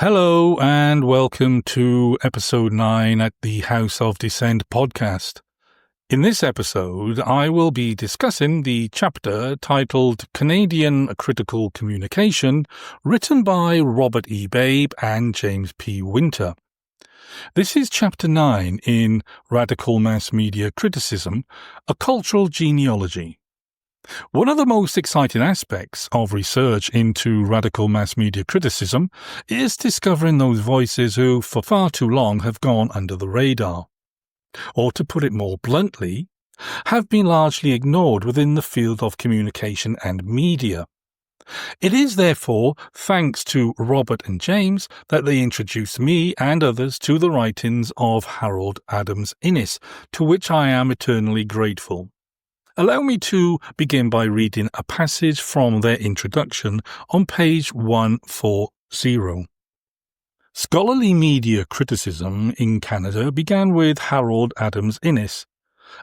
Hello and welcome to episode 9 at the House of Dissent podcast. In this episode, I will be discussing the chapter titled Canadian Critical Communication, written by Robert E. Babe and James P. Winter. This is chapter 9 in Radical Mass Media Criticism, A Cultural Genealogy. One of the most exciting aspects of research into radical mass media criticism is discovering those voices who, for far too long, have gone under the radar. Or to put it more bluntly, have been largely ignored within the field of communication and media. It is therefore thanks to Robert and James that they introduced me and others to the writings of Harold Adams Innis, to which I am eternally grateful. Allow me to begin by reading a passage from their introduction on page 140. Scholarly media criticism in Canada began with Harold Adams Innis,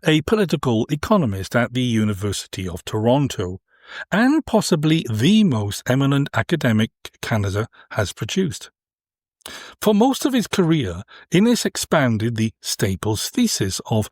a political economist at the University of Toronto, and possibly the most eminent academic Canada has produced. For most of his career, Innis expounded the Staples thesis of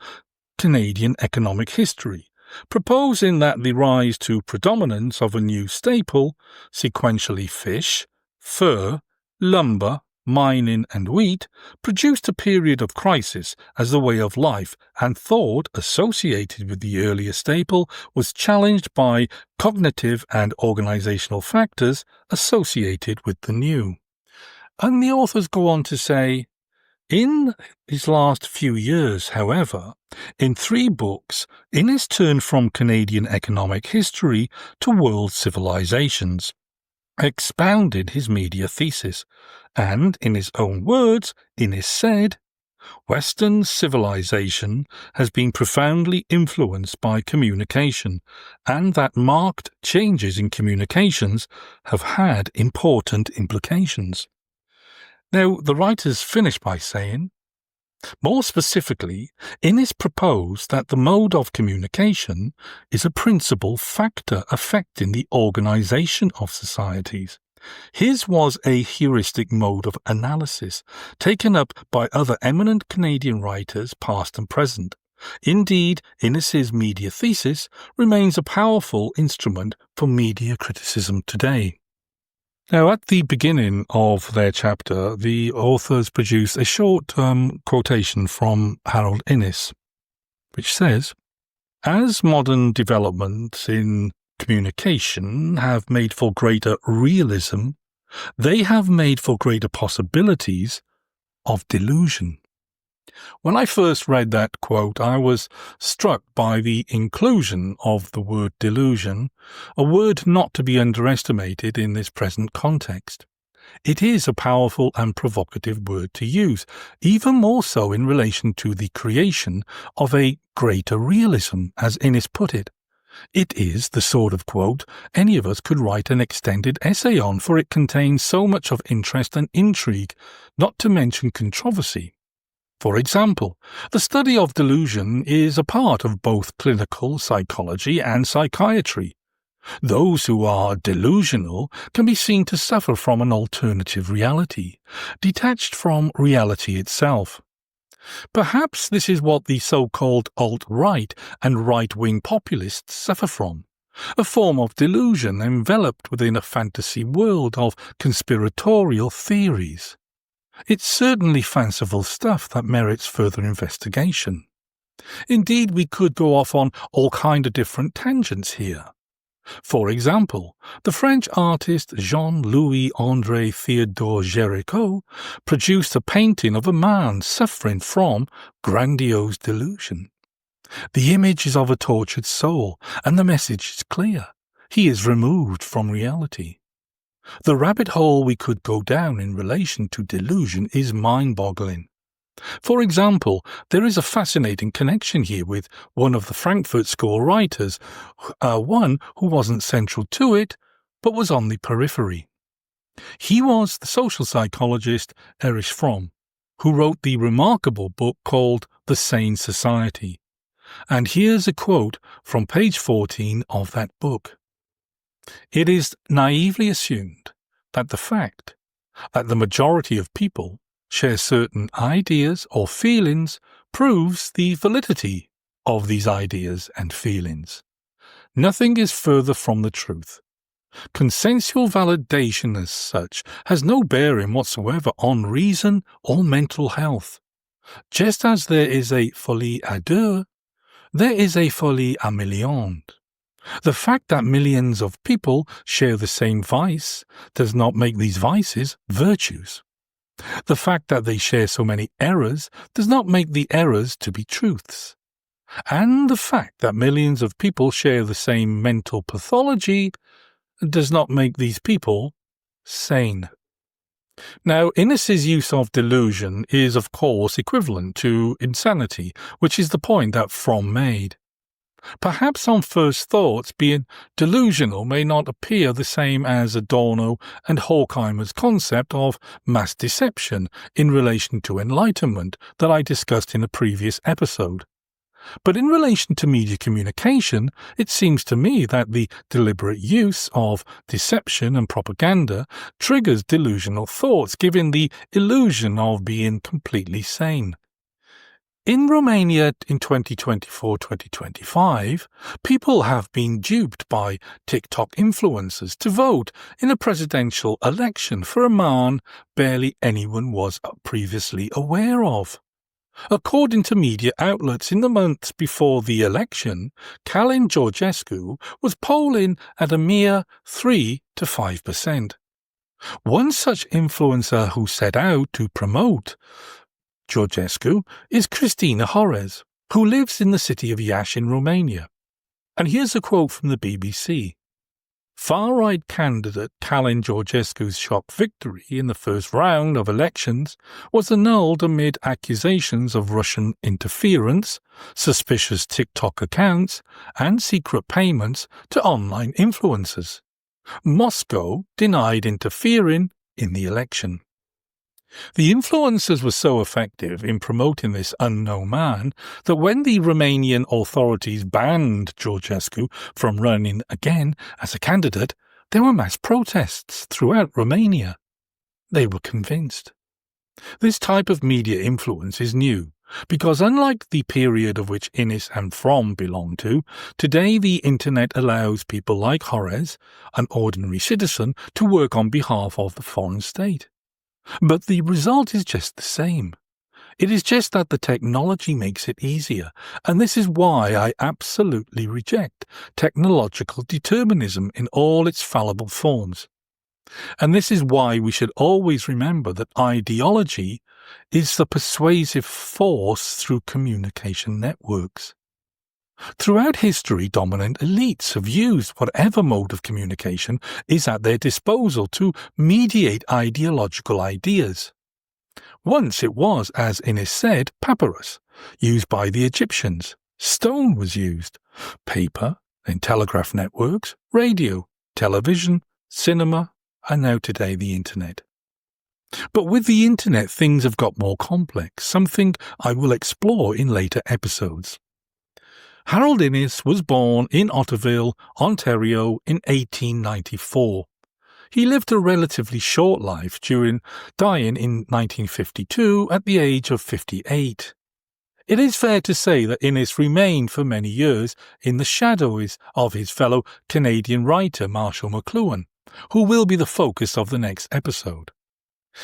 Canadian economic history, proposing that the rise to predominance of a new staple, sequentially fish, fur, lumber, mining and wheat, produced a period of crisis as the way of life, and thought associated with the earlier staple was challenged by cognitive and organizational factors associated with the new. And the authors go on to say, in his last few years, however, in 3 books, Innis turned from Canadian economic history to world civilizations, expounded his media thesis, and, in his own words, Innis said, Western civilization has been profoundly influenced by communication, and that marked changes in communications have had important implications. Now, the writers finish by saying, more specifically, Innis proposed that the mode of communication is a principal factor affecting the organization of societies. His was a heuristic mode of analysis, taken up by other eminent Canadian writers past and present. Indeed, Innis's media thesis remains a powerful instrument for media criticism today. Now, at the beginning of their chapter, the authors produce a short quotation from Harold Innis, which says, as modern developments in communication have made for greater realism, they have made for greater possibilities of delusion. When I first read that quote, I was struck by the inclusion of the word delusion, a word not to be underestimated in this present context. It is a powerful and provocative word to use, even more so in relation to the creation of a greater realism, as Innis put it. It is the sort of quote any of us could write an extended essay on, for it contains so much of interest and intrigue, not to mention controversy. For example, the study of delusion is a part of both clinical psychology and psychiatry. Those who are delusional can be seen to suffer from an alternative reality, detached from reality itself. Perhaps this is what the so-called alt-right and right-wing populists suffer from, a form of delusion enveloped within a fantasy world of conspiratorial theories. It's certainly fanciful stuff that merits further investigation. Indeed, we could go off on all kinds of different tangents here. For example, the French artist Jean-Louis André Theodore Géricault produced a painting of a man suffering from grandiose delusion. The image is of a tortured soul, and the message is clear. He is removed from reality. The rabbit hole we could go down in relation to delusion is mind-boggling. For example, there is a fascinating connection here with one of the Frankfurt School writers, one who wasn't central to it, but was on the periphery. He was the social psychologist Erich Fromm, who wrote the remarkable book called The Sane Society. And here's a quote from page 14 of that book. It is naively assumed that the fact That the majority of people share certain ideas or feelings proves the validity of these ideas and feelings. Nothing is further from the truth. Consensual validation as such has no bearing whatsoever on reason or mental health. Just as there is a folie à deux, there is a folie à millions. The fact that millions of people share the same vice does not make these vices virtues. The fact that they share so many errors does not make the errors to be truths. And the fact that millions of people share the same mental pathology does not make these people sane. Now, Innis's use of delusion is of course equivalent to insanity, which is the point that Fromm made. Perhaps on first thoughts, being delusional may not appear the same as Adorno and Horkheimer's concept of mass deception in relation to enlightenment that I discussed in a previous episode. But in relation to media communication, it seems to me that the deliberate use of deception and propaganda triggers delusional thoughts, giving the illusion of being completely sane. In Romania in 2024-2025, people have been duped by TikTok influencers to vote in a presidential election for a man barely anyone was previously aware of. According to media outlets, in the months before the election, Calin Georgescu was polling at a mere 3 to 5%. One such influencer who set out to promote Georgescu is Cristina Horez, who lives in the city of Iași in Romania. And here's a quote from the BBC. Far-right candidate Calin Georgescu's shock victory in the first round of elections was annulled amid accusations of Russian interference, suspicious TikTok accounts, and secret payments to online influencers. Moscow denied interfering in the election. The influencers were so effective in promoting this unknown man that when the Romanian authorities banned Georgescu from running again as a candidate, there were mass protests throughout Romania. They were convinced. This type of media influence is new, because unlike the period of which Innis and Fromm belong to, today the internet allows people like Horez, an ordinary citizen, to work on behalf of the foreign state. But the result is just the same. It is just that the technology makes it easier, and this is why I absolutely reject technological determinism in all its fallible forms. And this is why we should always remember that ideology is the persuasive force through communication networks. Throughout history, dominant elites have used whatever mode of communication is at their disposal to mediate ideological ideas. Once it was, as Innis said, papyrus, used by the Egyptians. Stone was used. Paper, then telegraph networks, radio, television, cinema, and now today the internet. But with the internet, things have got more complex, something I will explore in later episodes. Harold Innis was born in Otterville, Ontario in 1894. He lived a relatively short life, dying in 1952 at the age of 58. It is fair to say that Innis remained for many years in the shadows of his fellow Canadian writer Marshall McLuhan, who will be the focus of the next episode.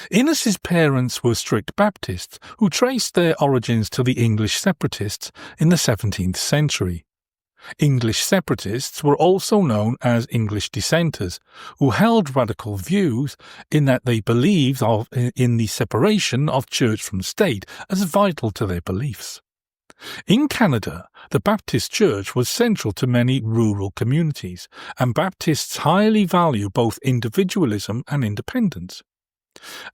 Innis's parents were strict Baptists who traced their origins to the English separatists in the 17th century. English separatists were also known as English dissenters, who held radical views in that they believed in the separation of church from state as vital to their beliefs. In Canada, the Baptist Church was central to many rural communities, and Baptists highly value both individualism and independence.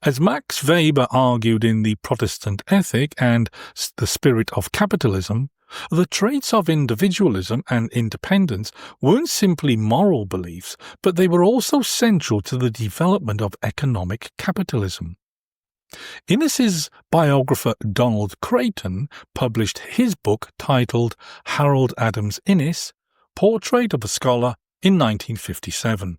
As Max Weber argued in The Protestant Ethic and The Spirit of Capitalism, the traits of individualism and independence weren't simply moral beliefs, but they were also central to the development of economic capitalism. Innis's biographer Donald Creighton published his book titled Harold Adams Innis, Portrait of a Scholar in 1957.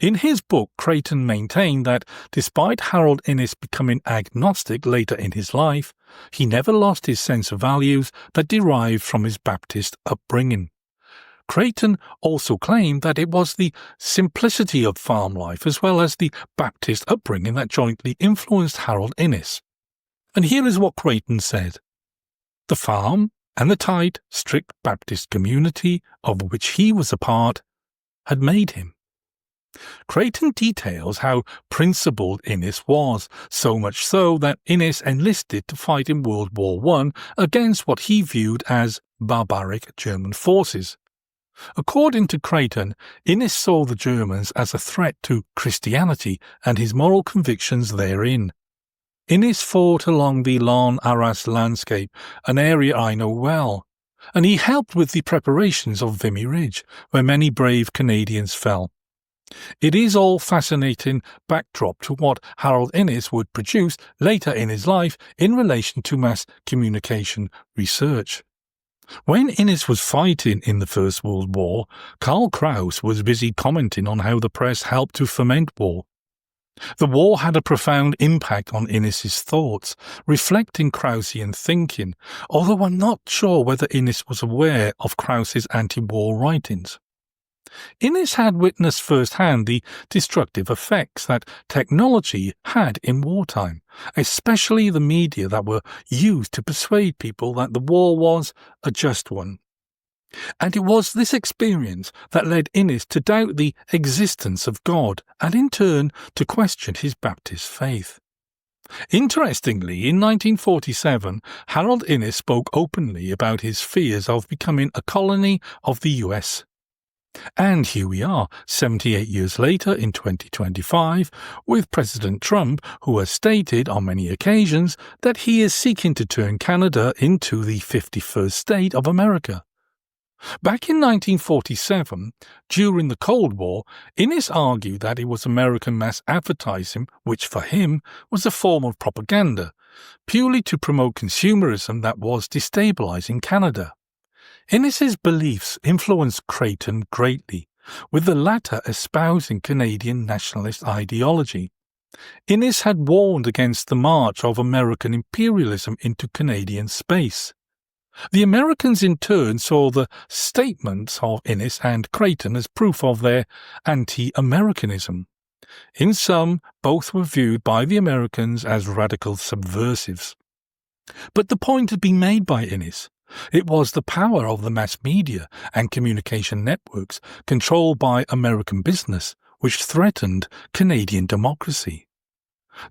In his book, Creighton maintained that despite Harold Innis becoming agnostic later in his life, he never lost his sense of values that derived from his Baptist upbringing. Creighton also claimed that it was the simplicity of farm life as well as the Baptist upbringing that jointly influenced Harold Innis. And here is what Creighton said. The farm and the tight, strict Baptist community of which he was a part had made him. Creighton details how principled Innis was, so much so that Innis enlisted to fight in World War I against what he viewed as barbaric German forces. According to Creighton, Innis saw the Germans as a threat to Christianity and his moral convictions therein. Innis fought along the Lon Arras landscape, an area I know well, and he helped with the preparations of Vimy Ridge, where many brave Canadians fell. It is all fascinating backdrop to what Harold Innis would produce later in his life in relation to mass communication research. When Innis was fighting in the First World War, Karl Kraus was busy commenting on how the press helped to foment war. The war had a profound impact on Innis's thoughts, reflecting Kraussian thinking, although I'm not sure whether Innis was aware of Kraus's anti-war writings. Innis had witnessed firsthand the destructive effects that technology had in wartime, especially the media that were used to persuade people that the war was a just one. And it was this experience that led Innis to doubt the existence of God and in turn to question his Baptist faith. Interestingly, in 1947, Harold Innis spoke openly about his fears of becoming a colony of the US. And here we are, 78 years later in 2025, with President Trump, who has stated on many occasions that he is seeking to turn Canada into the 51st state of America. Back in 1947, during the Cold War, Innis argued that it was American mass advertising, which for him was a form of propaganda, purely to promote consumerism that was destabilizing Canada. Innis's beliefs influenced Creighton greatly, with the latter espousing Canadian nationalist ideology. Innis had warned against the march of American imperialism into Canadian space. The Americans in turn saw the statements of Innis and Creighton as proof of their anti-Americanism. In sum, both were viewed by the Americans as radical subversives. But the point had been made by Innis. It was the power of the mass media and communication networks controlled by American business which threatened Canadian democracy.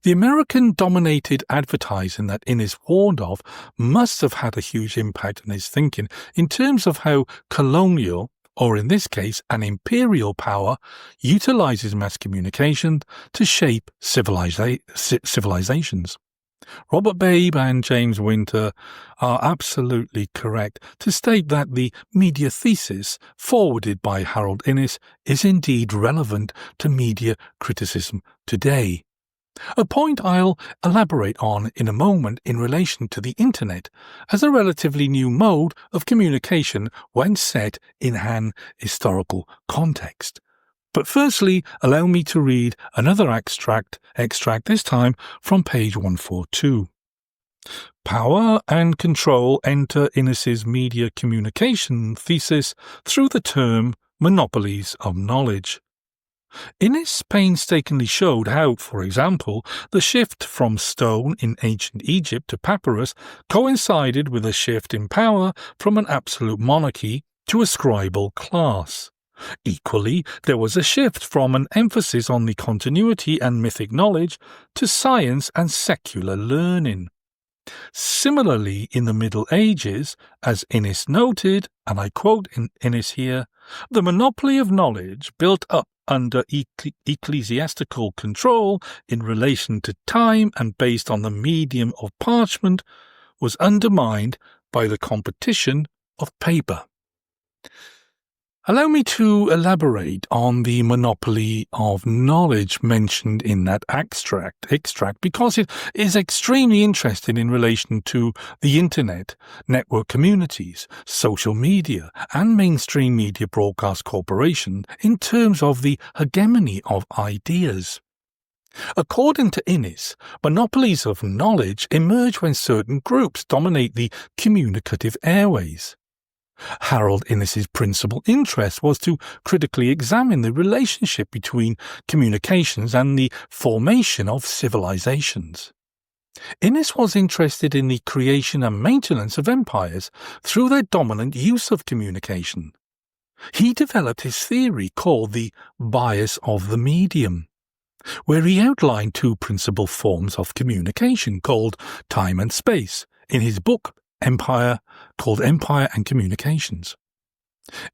The American-dominated advertising that Innis warned of must have had a huge impact on his thinking in terms of how colonial, or in this case an imperial power, utilizes mass communication to shape civilizations. Robert Babe and James Winter are absolutely correct to state that the media thesis forwarded by Harold Innis is indeed relevant to media criticism today. A point I'll elaborate on in a moment in relation to the Internet as a relatively new mode of communication when set in an historical context. But firstly, allow me to read another extract this time from page 142. Power and control enter Innis's media communication thesis through the term monopolies of knowledge. Innis painstakingly showed how, for example, the shift from stone in ancient Egypt to papyrus coincided with a shift in power from an absolute monarchy to a scribal class. Equally, there was a shift from an emphasis on the continuity and mythic knowledge to science and secular learning. Similarly, in the Middle Ages, as Innis noted, and I quote in Innis here, the monopoly of knowledge built up under ecclesiastical control in relation to time and based on the medium of parchment was undermined by the competition of paper. Allow me to elaborate on the monopoly of knowledge mentioned in that extract because it is extremely interesting in relation to the internet, network communities, social media, and mainstream media broadcast corporation in terms of the hegemony of ideas. According to Innis, monopolies of knowledge emerge when certain groups dominate the communicative airways. Harold Innis's principal interest was to critically examine the relationship between communications and the formation of civilizations. Innis was interested in the creation and maintenance of empires through their dominant use of communication. He developed his theory called the bias of the medium, where he outlined two principal forms of communication called time and space in his book Empire and Communications.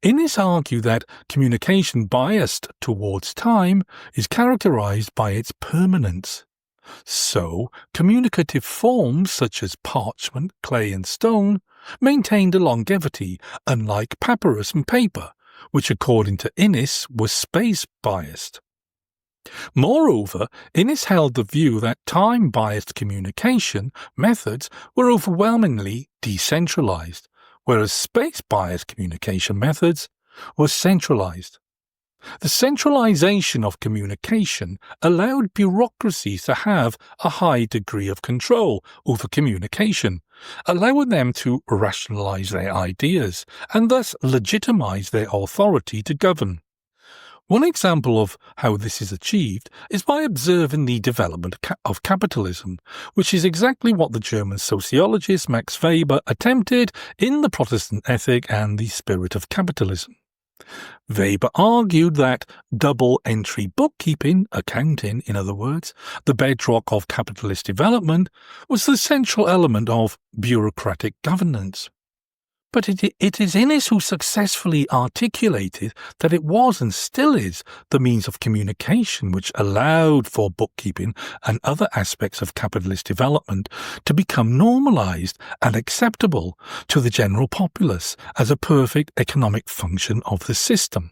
Innis argued that communication biased towards time is characterized by its permanence. So, communicative forms such as parchment, clay and stone maintained a longevity, unlike papyrus and paper, which according to Innis was space-biased. Moreover, Innis held the view that time-biased communication methods were overwhelmingly decentralized, whereas space-biased communication methods were centralized. The centralization of communication allowed bureaucracies to have a high degree of control over communication, allowing them to rationalize their ideas and thus legitimize their authority to govern. One example of how this is achieved is by observing the development of capitalism, which is exactly what the German sociologist Max Weber attempted in The Protestant Ethic and the Spirit of Capitalism. Weber argued that double-entry bookkeeping, accounting in other words, the bedrock of capitalist development, was the central element of bureaucratic governance. But it is Innis who successfully articulated that it was and still is the means of communication which allowed for bookkeeping and other aspects of capitalist development to become normalized and acceptable to the general populace as a perfect economic function of the system.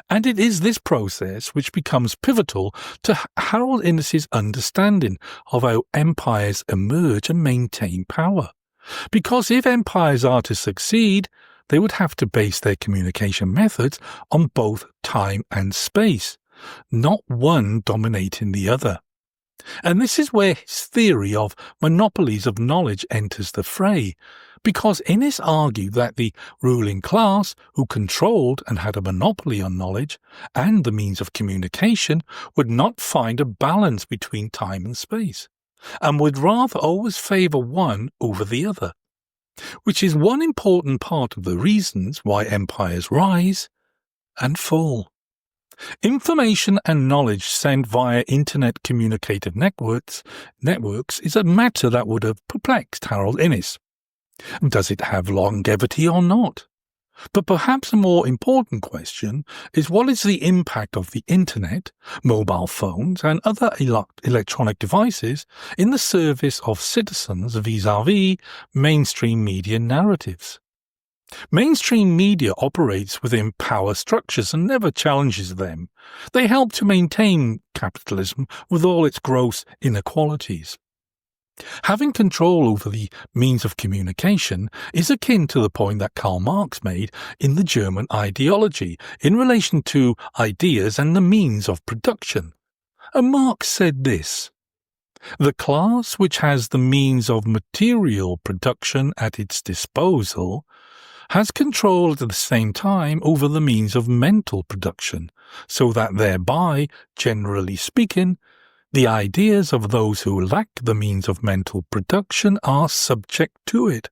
And it is this process which becomes pivotal to Harold Innis's understanding of how empires emerge and maintain power. Because if empires are to succeed, they would have to base their communication methods on both time and space, not one dominating the other. And this is where his theory of monopolies of knowledge enters the fray, because Innis argued that the ruling class, who controlled and had a monopoly on knowledge and the means of communication, would not find a balance between time and space, and would rather always favour one over the other, which is one important part of the reasons why empires rise and fall. Information and knowledge sent via internet communicative networks is a matter that would have perplexed Harold Innis. Does it have longevity or not? But perhaps a more important question is what is the impact of the internet, mobile phones and other electronic devices in the service of citizens vis-à-vis mainstream media narratives? Mainstream media operates within power structures and never challenges them. They help to maintain capitalism with all its gross inequalities. Having control over the means of communication is akin to the point that Karl Marx made in the German ideology in relation to ideas and the means of production. And Marx said this: "The class which has the means of material production at its disposal has control at the same time over the means of mental production, so that thereby, generally speaking, the ideas of those who lack the means of mental production are subject to it.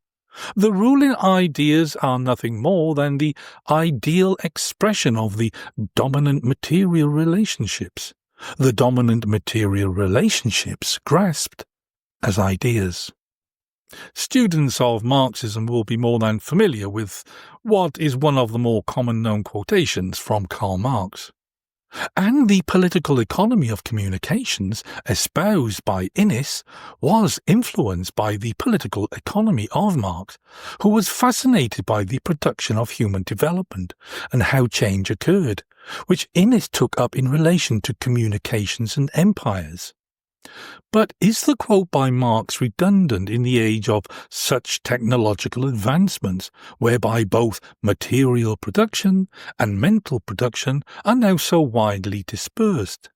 The ruling ideas are nothing more than the ideal expression of the dominant material relationships, grasped as ideas." Students of Marxism will be more than familiar with what is one of the more common known quotations from Karl Marx. And the political economy of communications espoused by Innis was influenced by the political economy of Marx, who was fascinated by the production of human development and how change occurred, which Innis took up in relation to communications and empires. But is the quote by Marx redundant in the age of such technological advancements, whereby both material production and mental production are now so widely dispersed?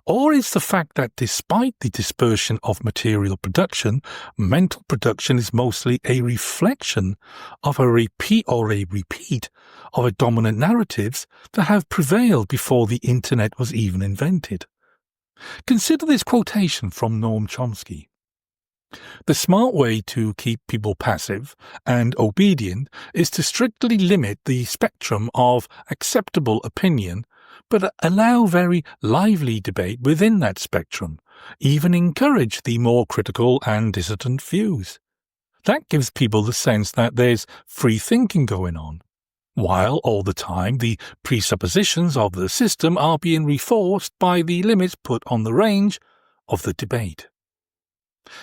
Or is the fact that despite the dispersion of material production, mental production is mostly a reflection of a repeat of dominant narratives that have prevailed before the internet was even invented? Consider this quotation from Noam Chomsky. The smart way to keep people passive and obedient is to strictly limit the spectrum of acceptable opinion, but allow very lively debate within that spectrum, even encourage the more critical and dissident views. That gives people the sense that there's free thinking going on, while all the time the presuppositions of the system are being reinforced by the limits put on the range of the debate.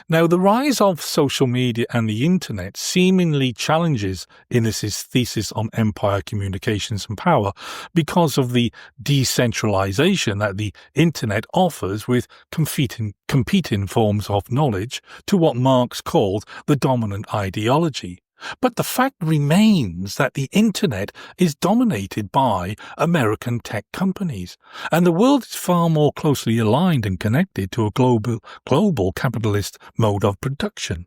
Now, the rise of social media and the internet seemingly challenges Innis's thesis on empire, communications and power because of the decentralization that the internet offers with competing forms of knowledge to what Marx called the dominant ideology. But the fact remains that the internet is dominated by American tech companies, and the world is far more closely aligned and connected to a global capitalist mode of production.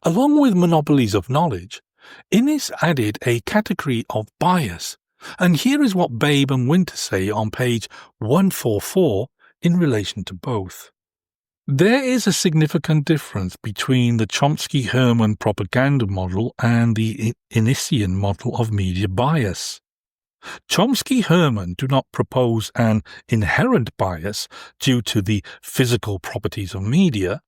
Along with monopolies of knowledge, Innis added a category of bias, and here is what Babe and Winter say on page 144 in relation to both. There is a significant difference between the Chomsky-Hermann propaganda model and the Innisian model of media bias. Chomsky-Hermann do not propose an inherent bias due to the physical properties of media.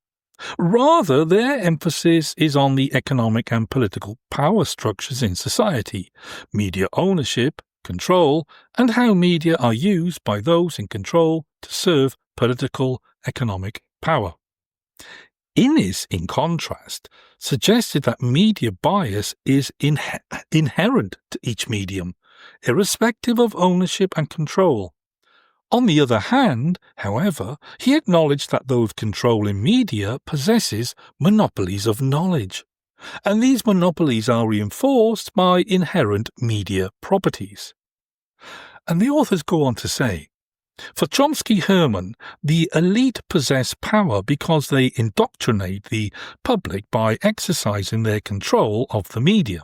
Rather, their emphasis is on the economic and political power structures in society, media ownership, control, and how media are used by those in control to serve political, economic power. Innis, in contrast, suggested that media bias is inherent to each medium, irrespective of ownership and control. On the other hand, however, he acknowledged that those controlling media possesses monopolies of knowledge, and these monopolies are reinforced by inherent media properties. And the authors go on to say, for Chomsky-Hermann, the elite possess power because they indoctrinate the public by exercising their control of the media.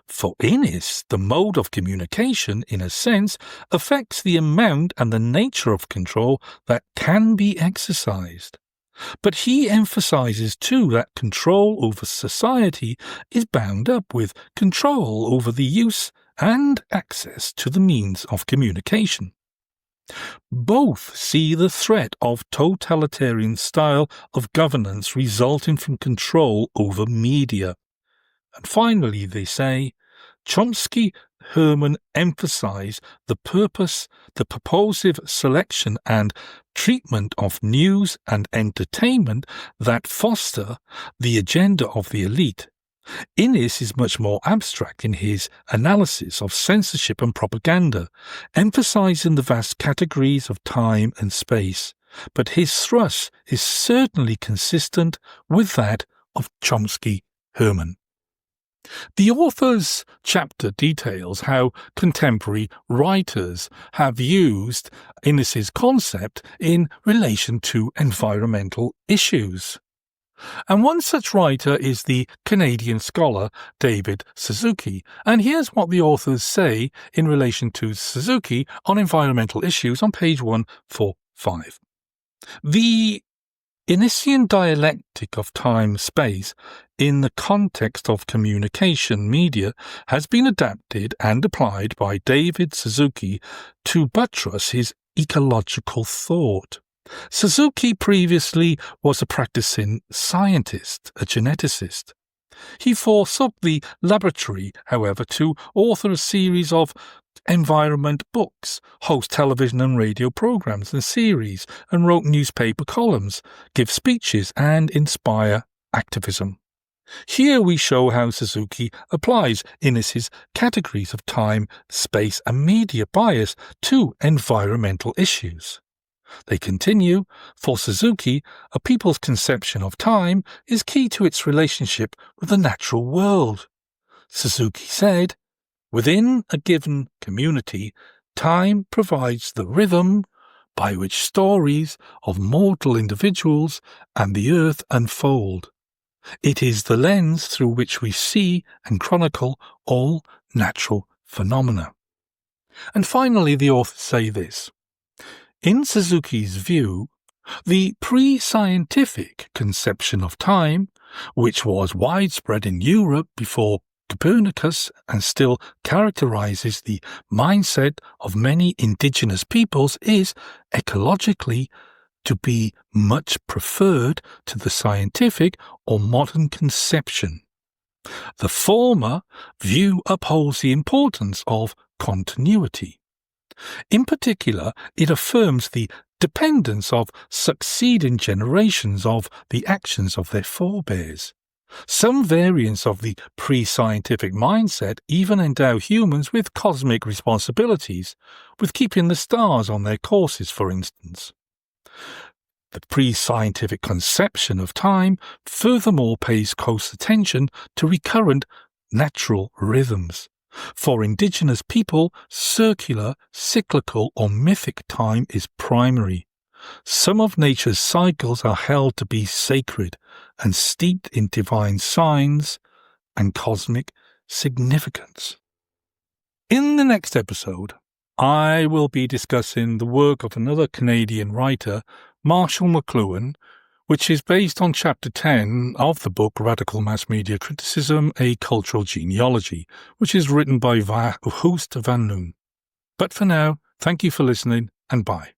For Innis, the mode of communication, in a sense, affects the amount and the nature of control that can be exercised. But he emphasizes too that control over society is bound up with control over the use and access to the means of communication. Both see the threat of totalitarian style of governance resulting from control over media. And finally, they say, Chomsky-Hermann emphasize the purposive selection and treatment of news and entertainment that foster the agenda of the elite. Innis is much more abstract in his analysis of censorship and propaganda, emphasizing the vast categories of time and space, but his thrust is certainly consistent with that of Chomsky-Hermann. The author's chapter details how contemporary writers have used Innis's concept in relation to environmental issues. And one such writer is the Canadian scholar David Suzuki, and here's what the authors say in relation to Suzuki on environmental issues on page 145. The Innisian dialectic of time-space in the context of communication media has been adapted and applied by David Suzuki to buttress his ecological thought. Suzuki previously was a practicing scientist, a geneticist. He forsook the laboratory, however, to author a series of environment books, host television and radio programs and series, and wrote newspaper columns, give speeches, and inspire activism. Here we show how Suzuki applies Innis's categories of time, space, and media bias to environmental issues. They continue, for Suzuki, a people's conception of time is key to its relationship with the natural world. Suzuki said, "Within a given community, time provides the rhythm by which stories of mortal individuals and the earth unfold. It is the lens through which we see and chronicle all natural phenomena." And finally, the authors say this. In Suzuki's view, the pre-scientific conception of time, which was widespread in Europe before Copernicus and still characterizes the mindset of many indigenous peoples, is ecologically to be much preferred to the scientific or modern conception. The former view upholds the importance of continuity. In particular, it affirms the dependence of succeeding generations of the actions of their forebears. Some variants of the pre-scientific mindset even endow humans with cosmic responsibilities, with keeping the stars on their courses, for instance. The pre-scientific conception of time furthermore pays close attention to recurrent natural rhythms. For indigenous people, circular, cyclical, or mythic time is primary. Some of nature's cycles are held to be sacred and steeped in divine signs and cosmic significance. In the next episode, I will be discussing the work of another Canadian writer, Marshall McLuhan, which is based on Chapter 10 of the book Radical Mass Media Criticism, A Cultural Genealogy, which is written by Host van Loon. But for now, thank you for listening, and bye.